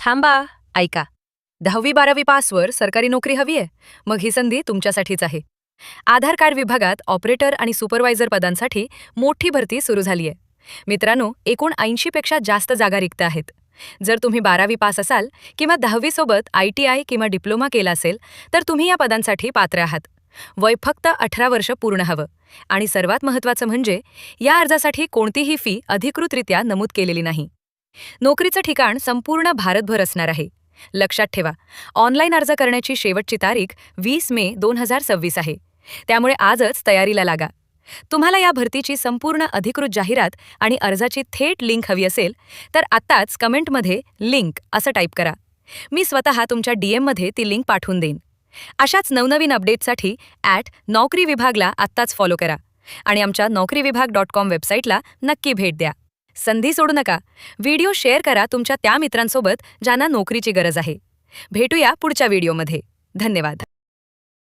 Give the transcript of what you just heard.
थांबा, ऐका. 10वी-12वी पासवर सरकारी नोकरी हवी आहे? मग ही संधी तुमच्यासाठीच आहे. आधार कार्ड विभागात ऑपरेटर आणि सुपरवायझर पदांसाठी मोठी भरती सुरू झाली आहे. मित्रांनो, एकूण 80 पेक्षा जास्त जागा रिक्त आहेत. जर तुम्ही 12वी पास असाल किंवा 10वी सोबत ITI किंवा डिप्लोमा केला असेल तर तुम्ही या पदांसाठी पात्र आहात. वय फक्त 18 वर्ष पूर्ण हवं. आणि सर्वात महत्त्वाचं म्हणजे या अर्जासाठी कोणतीही फी अधिकृतरित्या नमूद केलेली नाही. नोकरीचं ठिकाण संपूर्ण भारतभर असणार आहे. लक्षात ठेवा, ऑनलाईन अर्ज करण्याची शेवटची तारीख 20 मे 2026 आहे. त्यामुळे आजच तयारीला लागा. तुम्हाला या भरतीची संपूर्ण अधिकृत जाहिरात आणि अर्जाची थेट लिंक हवी असेल तर आत्ताच कमेंटमध्ये लिंक असं टाईप करा. मी स्वतः तुमच्या DM मध्ये ती लिंक पाठवून देईन. अशाच नवनवीन अपडेटसाठी @नौकरी विभागला आत्ताच फॉलो करा आणि आमच्या naukriviභag.com वेबसाईटला नक्की भेट द्या. संधी सोडू नका. व्हिडिओ शेअर करा तुमच्या त्या मित्रांसोबत ज्यांना नोकरीची गरज आहे. भेटूया पुढच्या व्हिडिओमध्ये. धन्यवाद.